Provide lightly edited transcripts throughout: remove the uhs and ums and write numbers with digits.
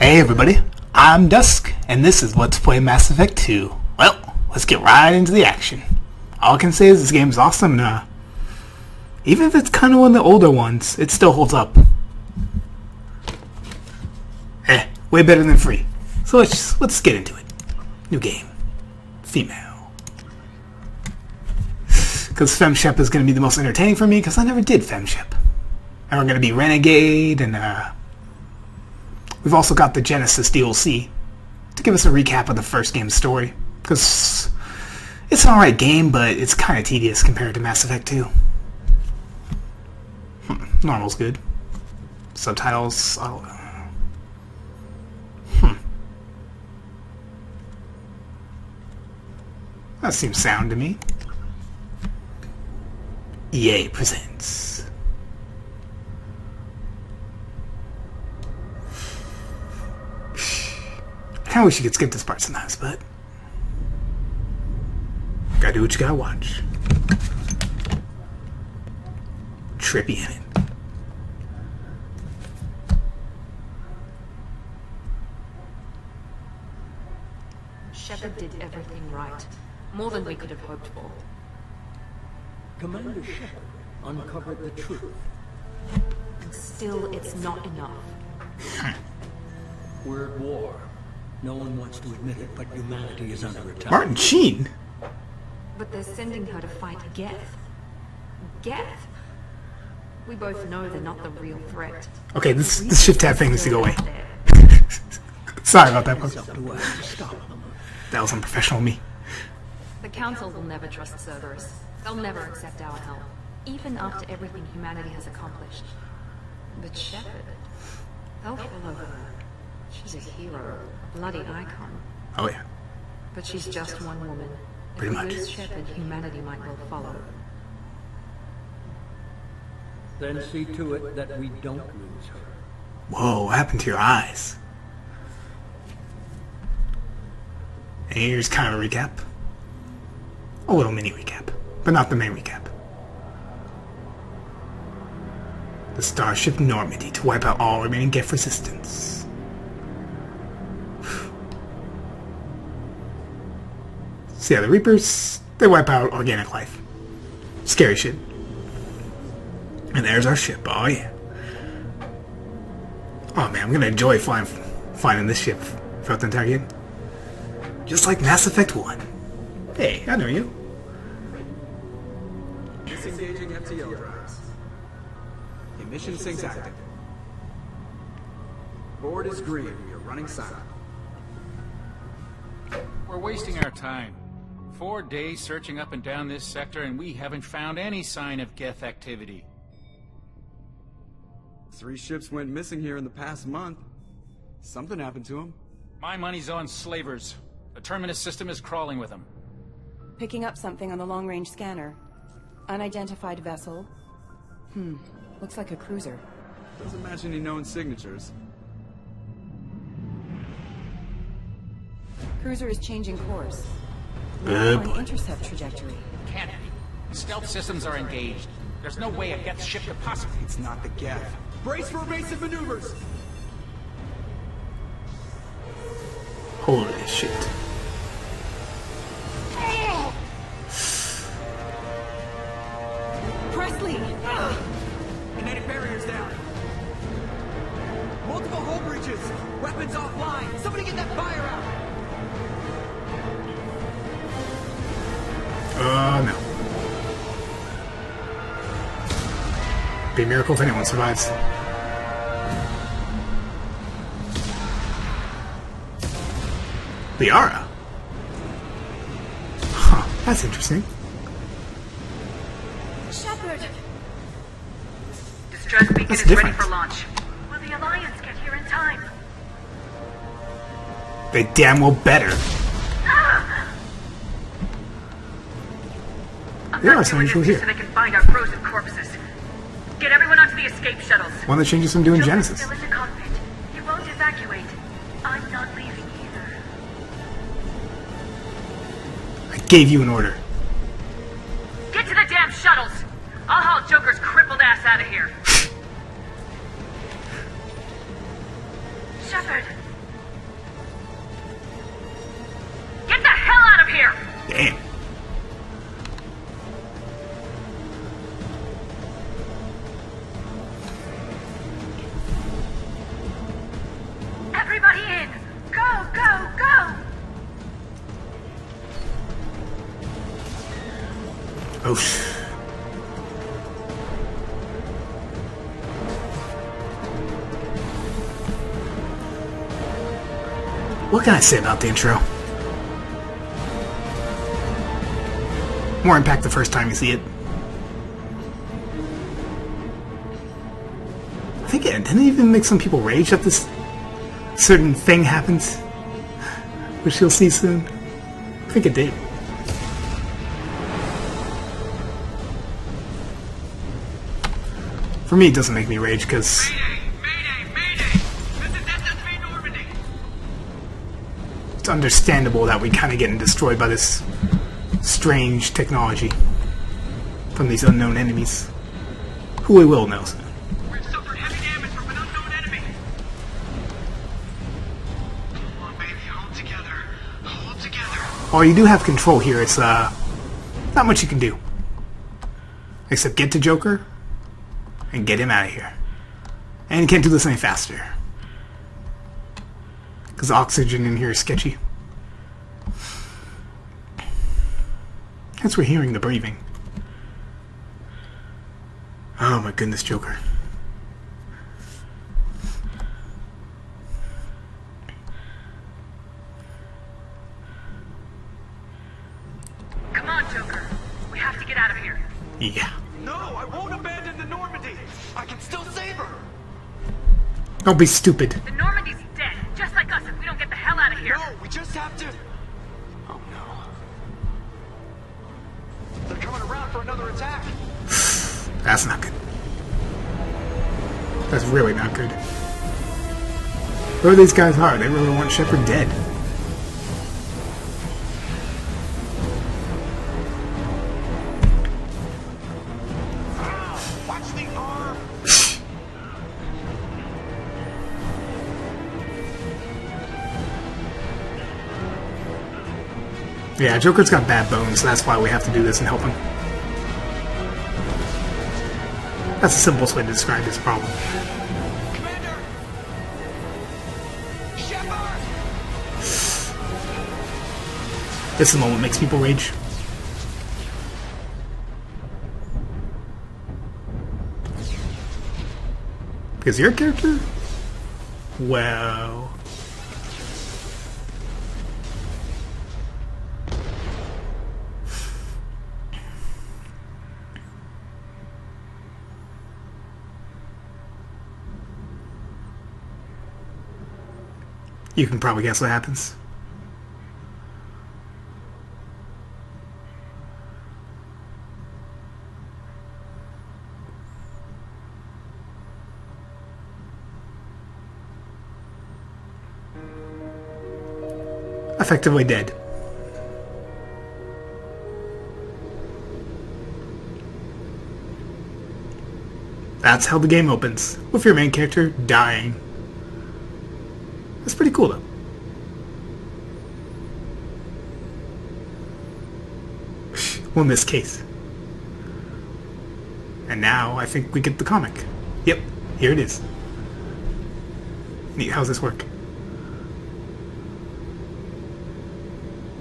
Hey everybody, I'm Dusk, and this is Let's Play Mass Effect 2. Well, let's get right into the action. All I can say is this game is awesome, and even if it's kind of one of the older ones, it still holds up. Way better than free. So let's get into it. New game. Female. Because FemShep is going to be the most entertaining for me, because I never did FemShep. And we're going to be Renegade, and we've also got the Genesis DLC to give us a recap of the first game's story, because it's an alright game, but it's kind of tedious compared to Mass Effect 2. Normal's good. Subtitles, that seems sound to me. EA presents. I kinda wish you could skip this part sometimes, but gotta do what you gotta watch. Trippy in it. Shepard did everything right. More than we could have hoped for. Commander Shepard uncovered the truth. And still, it's not enough. We're at war. No one wants to admit it, but humanity is under attack. Martin Sheen? But they're sending her to fight Geth. Geth? We both know they're not the real threat. Okay, this shift tab thing needs to go away. Sorry about that, folks. That was unprofessional of me. The Council will never trust Cerberus. They'll never accept our help, even after everything humanity has accomplished. But Shepard, they'll follow her. She's a hero, a bloody icon. Oh yeah. But she's just one woman. Pretty if we much. lose Shepard, humanity might well follow. Then see to it that we don't lose her. Whoa, what happened to your eyes? And here's kind of a recap. A little mini recap, but not the main recap. The Starship Normandy to wipe out all remaining Geth resistance. So yeah, the Reapers, they wipe out organic life. Scary shit. And there's our ship, oh yeah. Oh man, I'm gonna enjoy flying this ship throughout the entire game. Just like Mass Effect 1. Hey, I know you. Disengaging FTL drives. Emission sinks active. Board is green. We are running silent. We're wasting our time. 4 days searching up and down this sector, and we haven't found any sign of Geth activity. 3 ships went missing here in the past month. Something happened to them. My money's on slavers. The Terminus system is crawling with them. Picking up something on the long-range scanner. Unidentified vessel. Looks like a cruiser. Doesn't match any known signatures. Cruiser is changing course. Good On boy. intercept trajectory. Can't be. Stealth systems are engaged. There's no way a Geth ship could possibly... It's not the Geth. Brace for evasive maneuvers! Holy shit. Presley! Kinetic barriers down. Multiple hull breaches. Weapons offline. Somebody get that fire out. No. Be a miracle if anyone survives. Liara? Huh, that's interesting. Shepard! Distress beacon That's is ready different. for launch. Will the Alliance get here in time? They damn well better. I'm There are not some doing people this just here. so they can find our frozen corpses. Get everyone onto the escape shuttles. One that changes from doing Joker's Genesis. still in the cockpit. He won't evacuate. I'm not leaving either. I gave you an order. Get to the damn shuttles! I'll haul Joker's crippled ass out of here. Shepard, Damn. Everybody in! Go, go, go! Oh, what can I say about the intro? More impact the first time you see it. I think it didn't even make some people rage that this certain thing happens, which you'll see soon. I think it did. For me, it doesn't make me rage because it's understandable that we kind of getting destroyed by this strange technology from these unknown enemies, who we will know. We've suffered heavy damage from an unknown enemy. Come on, baby, hold together. Hold together. While you do have control here, it's not much you can do except get to Joker and get him out of here. And you can't do this any faster because oxygen in here is sketchy. Hence we're hearing the breathing. Oh my goodness, Joker. Come on, Joker. We have to get out of here. Yeah. No, I won't abandon the Normandy. I can still save her. Don't be stupid. The Normandy's dead, just like us if we don't get the hell out of here. No, we just have to... Oh no. They're coming around for another attack. That's not good. That's really not good. Whoever these guys are, they really want Shepard dead. Watch the arm. Yeah, Joker's got bad bones, so that's why we have to do this and help him. That's the simplest way to describe this problem. Commander! Shepard! This is the moment that makes people rage. Because your character? Well... You can probably guess what happens. Effectively dead. That's how the game opens, with your main character dying. That's pretty cool, though. Well, in this case. And now, I think we get the comic. Yep, here it is. Neat, how's this work?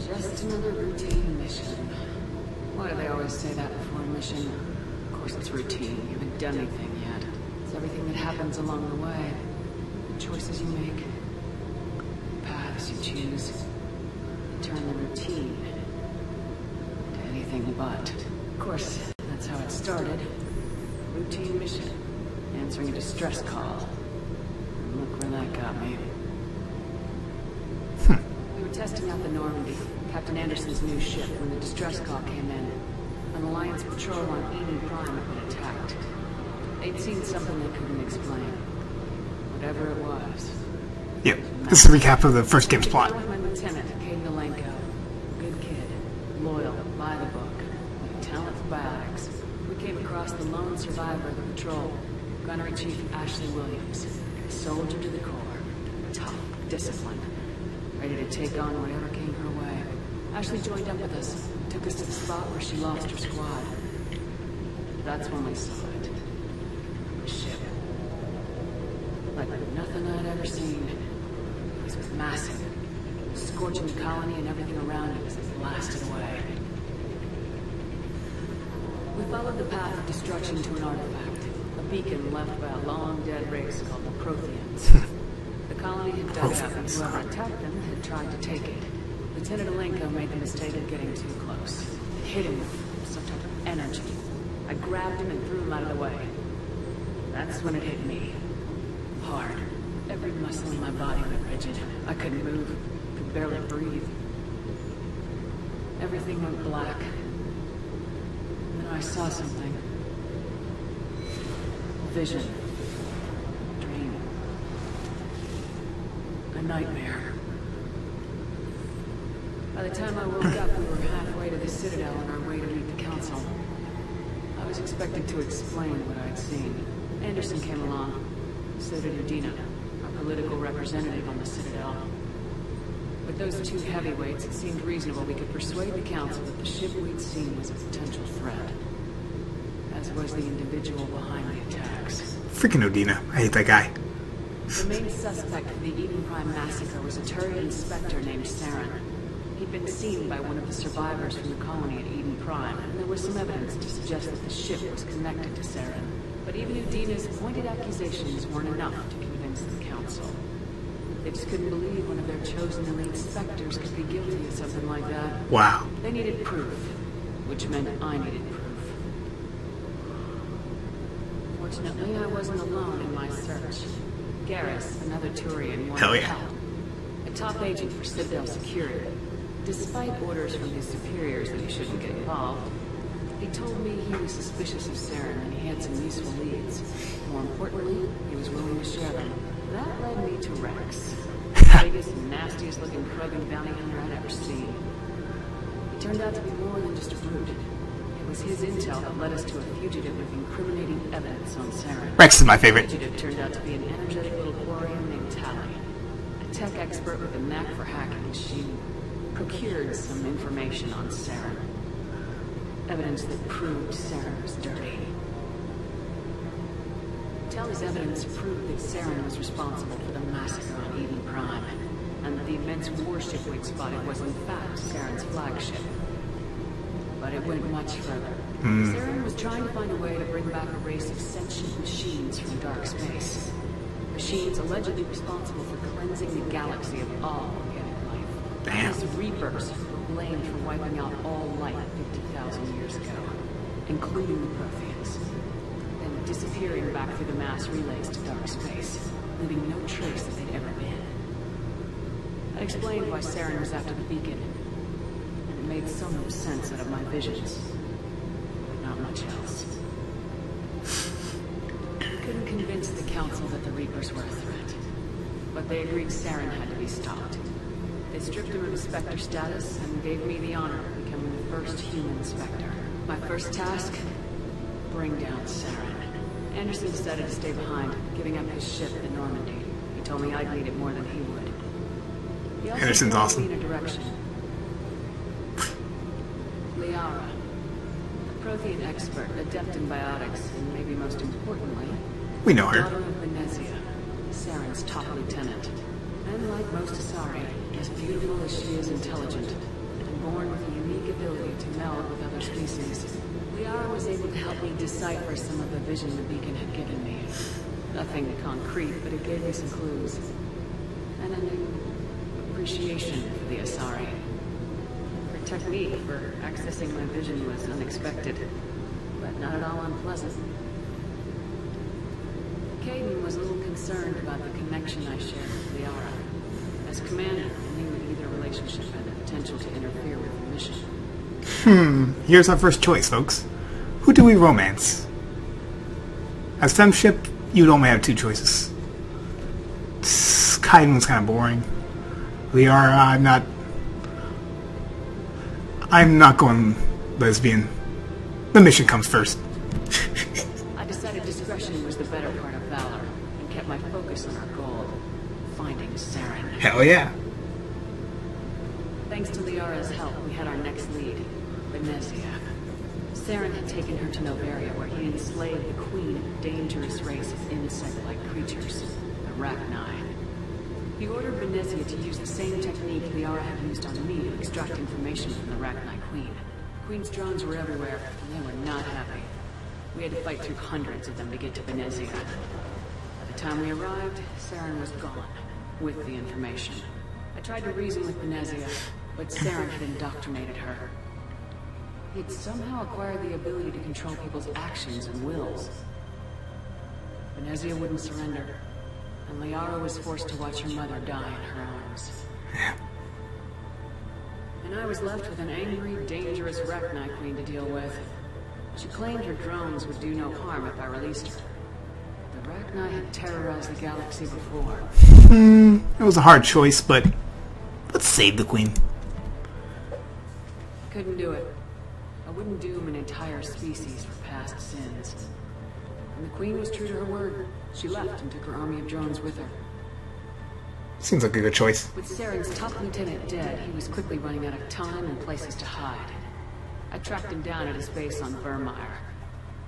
Just another routine mission. Why do they always say that before a mission? Of course it's routine. You haven't done anything yet. It's everything that happens along the way. The choices you make. Paths you choose. Turn the routine to anything but. Of course, that's how it started. Routine mission. Answering a distress call. And look where that got me. We were testing out the Normandy, Captain Anderson's new ship, when the distress call came in. An Alliance patrol on Eden Prime had been attacked. They'd seen something they couldn't explain. Whatever it was. Yep, this is a recap of the first game's plot. With my lieutenant, Kate Malenko. Good kid, loyal, by the book, with talent for biotics. We came across the lone survivor of the patrol, Gunnery Chief Ashley Williams. A soldier to the core, tough, disciplined, ready to take on whatever came her way. Ashley joined up with us, took us to the spot where she lost her squad. That's when we saw it. The ship. Like nothing I'd ever seen. This was massive, scorching the colony and everything around it as it blasted away. We followed the path of destruction to an artifact, a beacon left by a long-dead race called the Protheans. The colony had dug it up, and whoever attacked them had tried to take it. Lieutenant Alenko made the mistake of getting too close. It hit him with some type of energy. I grabbed him and threw him out of the way. That's when it hit me. Hard. Every muscle in my body went rigid. I couldn't move. Could barely breathe. Everything went black. And then I saw something. Vision. Dream. A nightmare. By the time I woke up, we were halfway to the Citadel on our way to meet the Council. I was expected to explain what I'd seen. Anderson came along. So did Udina, our political representative on the Citadel. With those two heavyweights, it seemed reasonable we could persuade the Council that the ship we'd seen was a potential threat. As was the individual behind the attacks. Freaking Udina. I hate that guy. The main suspect for the Eden Prime massacre was a Turian Spectre named Saren. He'd been seen by one of the survivors from the colony at Eden Prime, and there was some evidence to suggest that the ship was connected to Saren. But even Udina's pointed accusations weren't enough to convince the Council. They just couldn't believe one of their chosen elite Spectres could be guilty of something like that. Wow. They needed proof, which meant I needed proof. Fortunately, I wasn't alone in my search. Garrus, another Turian, wanted help. A top agent for Citadel Security. Despite orders from his superiors that he shouldn't get involved, he told me he was suspicious of Saren and he had some useful leads. More importantly, he was willing to share them. That led me to Rex. The biggest and nastiest looking Krogan bounty hunter I'd ever seen. He turned out to be more than just a brute. It was his intel that led us to a fugitive with incriminating evidence on Saren. Rex is my favorite. The fugitive turned out to be an energetic little warrior named Tali. A tech expert with a knack for hacking. She procured some information on Saren. Evidence that proved Saren was dirty. Tali's evidence proved that Saren was responsible for the massacre on Eden Prime, and that the immense warship we'd spotted was in fact Saren's flagship. But it went much further. Saren was trying to find a way to bring back a race of sentient machines from dark space. Machines allegedly responsible for cleansing the galaxy of all organic life. Damn. These Reapers were blamed for wiping out all life 50,000 years ago, including the Protheans, then disappearing back through the mass relays to dark space, leaving no trace that they'd ever been. That explained why Saren was after the beacon, and it made some sense out of my visions, but not much else. I couldn't convince the Council that the Reapers were a threat, but they agreed Saren had to be stopped. They stripped him of his Spectre status and gave me the honor of becoming the first human Spectre. My first task? Bring down Saren. Anderson decided to stay behind, giving up his ship, the Normandy. He told me I'd need it more than he would. He also Anderson's pointed awesome. me in a direction. Liara, a Prothean expert, adept in biotics, and maybe most importantly, We know her. daughter of Venezia, Saren's top lieutenant. And like most Asari, as beautiful as she is intelligent, and born with a unique ability to meld with other species, Liara was able to help me decipher some of the vision the beacon had given me. Nothing concrete, but it gave me some clues. And a new appreciation for the Asari. Her technique for accessing my vision was unexpected, but not at all unpleasant. Caden was a little concerned about the connection I shared with Liara. As commander, I knew that either relationship had the potential to interfere with the mission. Here's our first choice, folks. Who do we romance? As femship, you'd only have two choices. Kaiden's kind of boring. Liara, I'm not going lesbian. The mission comes first. I decided discretion was the better part of valor, and kept my focus on our goal, finding Saren. Hell yeah. Thanks to Liara's help, we had our next lead, Venezia. Saren had taken her to Novaria, where he enslaved the queen of a dangerous race of insect-like creatures, the Rachni. He ordered Venezia to use the same technique Liara had used on me to extract information from the Rachni queen. Queen's drones were everywhere, and they were not happy. We had to fight through hundreds of them to get to Venezia. By the time we arrived, Saren was gone, with the information. I tried to reason with Venezia, but Saren had indoctrinated her. He'd somehow acquired the ability to control people's actions and wills. Venezia wouldn't surrender, and Liara was forced to watch her mother die in her arms. And I was left with an angry, dangerous Rachni queen to deal with. She claimed her drones would do no harm if I released her. The Rachni had terrorized the galaxy before. It was a hard choice, but let's save the queen. Couldn't do it. I wouldn't doom an entire species for past sins. And the queen was true to her word. She left and took her army of drones with her. Seems like a good choice. With Saren's top lieutenant dead, he was quickly running out of time and places to hide. I tracked him down at his base on Vermeer.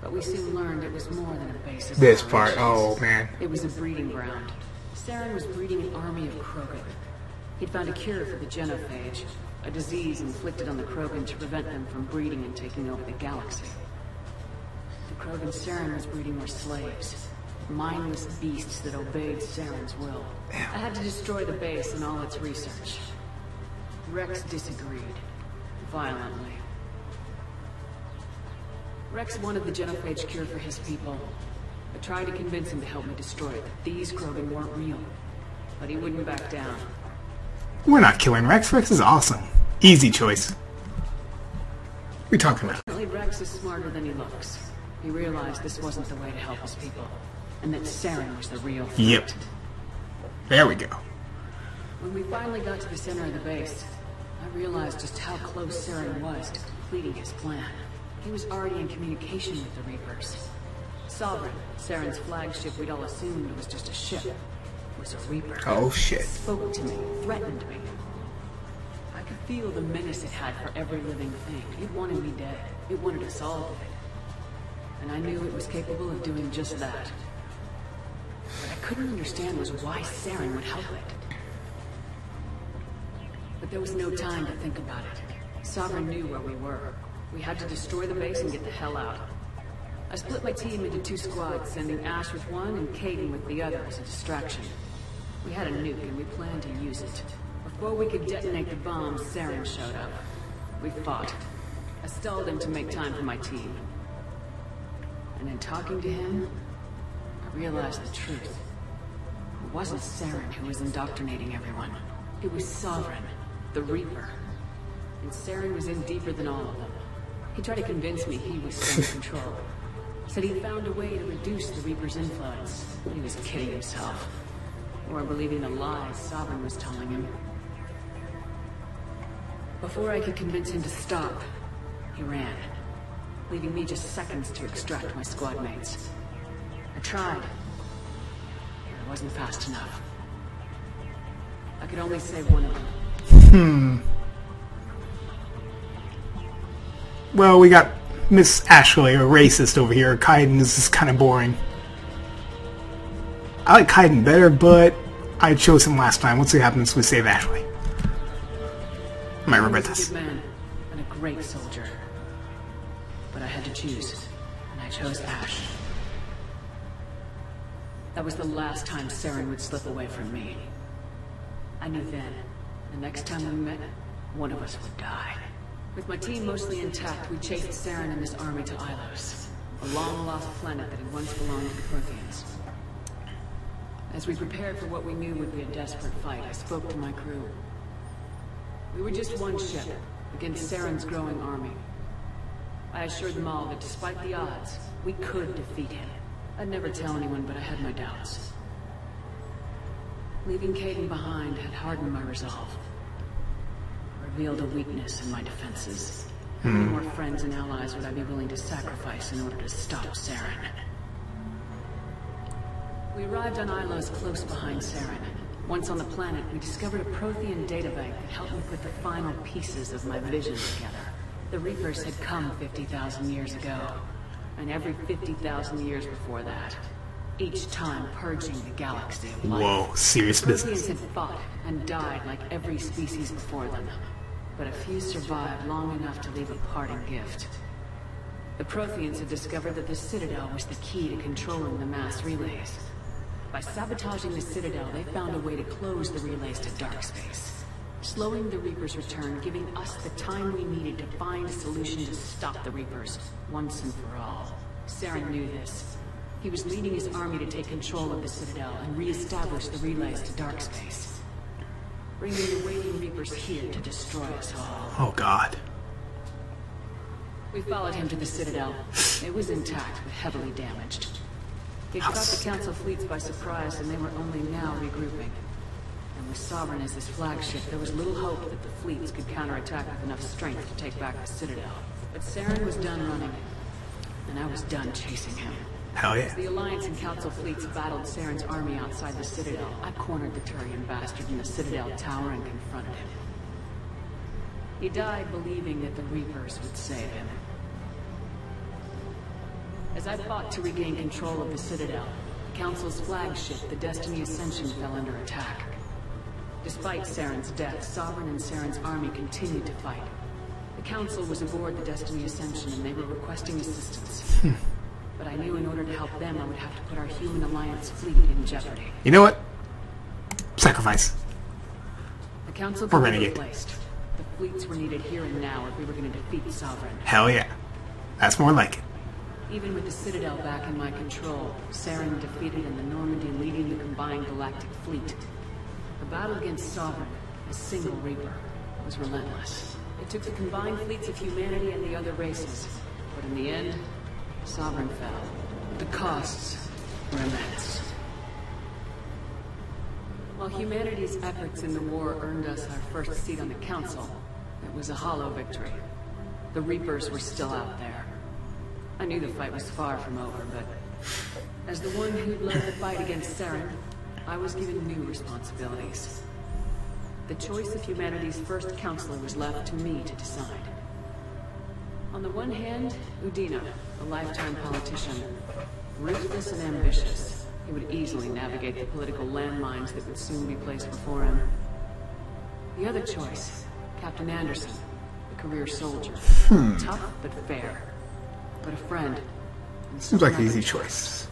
But we soon learned it was more than a base of This part, operations. oh man. It was a breeding ground. Saren was breeding an army of Krogan. He'd found a cure for the genophage, a disease inflicted on the Krogan to prevent them from breeding and taking over the galaxy. The Krogan Saren was breeding were slaves. Mindless beasts that obeyed Saren's will. I had to destroy the base and all its research. Rex disagreed. Violently. Rex wanted the genophage cure for his people. I tried to convince him to help me destroy it, that these Krogan weren't real. But he wouldn't back down. We're not killing Rex. Rex is awesome. Easy choice. What are we talking about? Apparently Rex is smarter than he looks. He realized this wasn't the way to help his people. And that Saren was the real threat. Yep. There we go. When we finally got to the center of the base, I realized just how close Saren was to completing his plan. He was already in communication with the Reapers. Sovereign, Saren's flagship we'd all assumed was just a ship, was a Reaper. Oh shit. It spoke to me, threatened me. I could feel the menace it had for every living thing. It wanted me dead. It wanted us all dead. And I knew it was capable of doing just that. What I couldn't understand was why Saren would help it. But there was no time to think about it. Sovereign knew where we were. We had to destroy the base and get the hell out. I split my team into 2 squads, sending Ash with one and Caden with the other as a distraction. We had a nuke and we planned to use it. Before we could detonate the bomb, Saren showed up. We fought. I stalled him to make time for my team. And in talking to him, I realized the truth. It wasn't Saren who was indoctrinating everyone. It was Sovereign, the Reaper. And Saren was in deeper than all of them. He tried to convince me he was still in control. Said he'd found a way to reduce the Reaper's influence. He was kidding himself. Or believing the lies Sovereign was telling him. Before I could convince him to stop, he ran, leaving me just seconds to extract my squad mates. I tried. It wasn't fast enough. I could only save one of them. Well, we got Miss Ashley, a racist over here. Kaiden is just kind of boring. I like Kaiden better, but I chose him last time. Let's see what happens if we save Ashley. I might regret this. He was a good man and a great soldier. But I had to choose, and I chose Ash. That was the last time Saren would slip away from me. I knew then, the next time we met, one of us would die. With my team mostly intact, we chased Saren and his army to Ilos, a long-lost planet that had once belonged to the Protheans. As we prepared for what we knew would be a desperate fight, I spoke to my crew. We were just one ship, against Saren's growing army. I assured them all that despite the odds, we could defeat him. I'd never tell anyone, but I had my doubts. Leaving Caden behind had hardened my resolve. Revealed a weakness in my defenses. How many more friends and allies would I be willing to sacrifice in order to stop Saren? We arrived on Ilos close behind Saren. Once on the planet, we discovered a Prothean databank that helped me put the final pieces of my vision together. The Reapers had come 50,000 years ago, and every 50,000 years before that, each time purging the galaxy of life. Whoa, serious The business. Protheans had fought and died like every species before them, but a few survived long enough to leave a parting gift. The Protheans had discovered that the Citadel was the key to controlling the mass relays. By sabotaging the Citadel, they found a way to close the relays to dark space, slowing the Reapers' return, giving us the time we needed to find a solution to stop the Reapers once and for all. Saren knew this. He was leading his army to take control of the Citadel and re-establish the relays to dark space, bringing the waiting Reapers here to destroy us all. Oh God. We followed him to the Citadel. It was intact, but heavily damaged. He caught the Council fleets by surprise, and they were only now regrouping. And with Sovereign as his flagship, there was little hope that the fleets could counterattack with enough strength to take back the Citadel. But Saren was done running, and I was done chasing him. Hell yeah. As the Alliance and Council fleets battled Saren's army outside the Citadel, I cornered the Turian bastard in the Citadel tower and confronted him. He died believing that the Reapers would save him. As I fought to regain control of the Citadel, the Council's flagship, the Destiny Ascension, fell under attack. Despite Saren's death, Sovereign and Saren's army continued to fight. The Council was aboard the Destiny Ascension and they were requesting assistance. But I knew in order to help them, I would have to put our human Alliance fleet in jeopardy. You know what? Sacrifice. The Council Or could be renegade. replaced. The fleets were needed here and now if we were going to defeat Sovereign. Hell yeah. That's more like it. Even with the Citadel back in my control, Saren defeated in the Normandy, leading the combined galactic fleet. The battle against Sovereign, a single Reaper, was relentless. It took the combined fleets of humanity and the other races, but in the end, Sovereign fell. The costs were immense. While humanity's efforts in the war earned us our first seat on the Council, it was a hollow victory. The Reapers were still out there. I knew the fight was far from over, but as the one who'd led the fight against Saren, I was given new responsibilities. The choice of humanity's first counselor was left to me to decide. On the one hand, Udina, a lifetime politician, ruthless and ambitious. He would easily navigate the political landmines that would soon be placed before him. The other choice, Captain Anderson, a career soldier. Tough but fair. But a friend. And Seems like an someone I easy could choice. trust.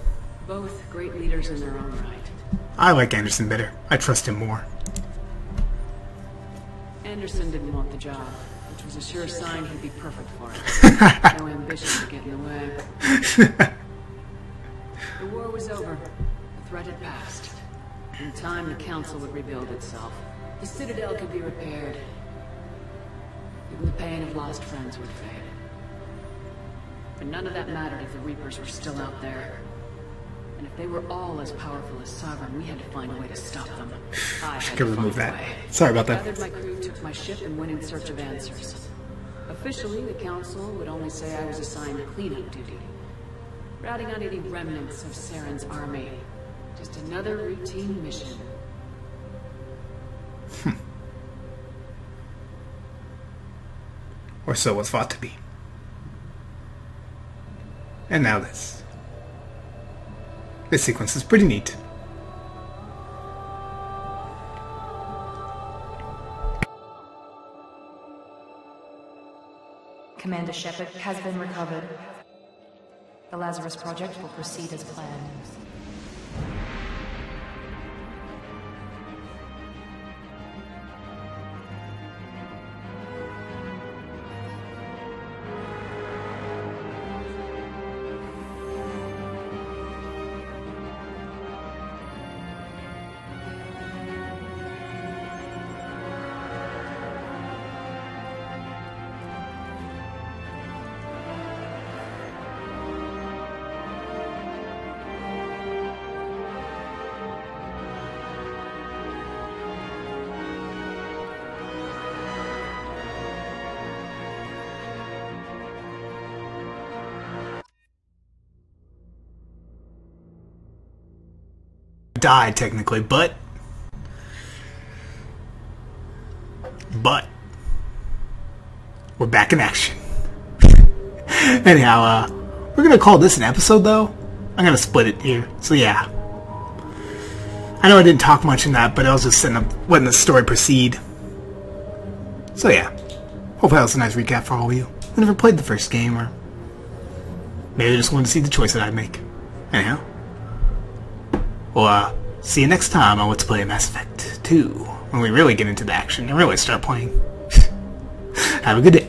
Both great leaders in their own right. I like Anderson better. I trust him more. Anderson didn't want the job, which was a sure sign he'd be perfect for it. No ambition to get in the way. The war was over. The threat had passed. In time, the Council would rebuild itself. The Citadel could be repaired. Even the pain of lost friends would fade. But none of that mattered if the Reapers were still out there. And if they were all as powerful as Sovereign, we had to find a way to stop them. I had Could to remove find a that. way. Sorry about I that. gathered my crew, took my ship, and went in search of answers. Officially, the Council would only say I was assigned cleanup duty. Routing out any remnants of Saren's army. Just another routine mission. Or so was thought to be. And now this. This sequence is pretty neat. Commander Shepard has been recovered. The Lazarus Project will proceed as planned. Died technically, but But we're back in action. Anyhow, we're gonna call this an episode, though. I'm gonna split it here. So yeah, I know I didn't talk much in that, but I was just setting up letting the story proceed. So yeah, hopefully that was a nice recap for all of you who never played the first game, or maybe they just wanted to see the choice that I'd make. Anyhow, well, see you next time on Let's Play Mass Effect 2, when we really get into the action and really start playing. Have a good day.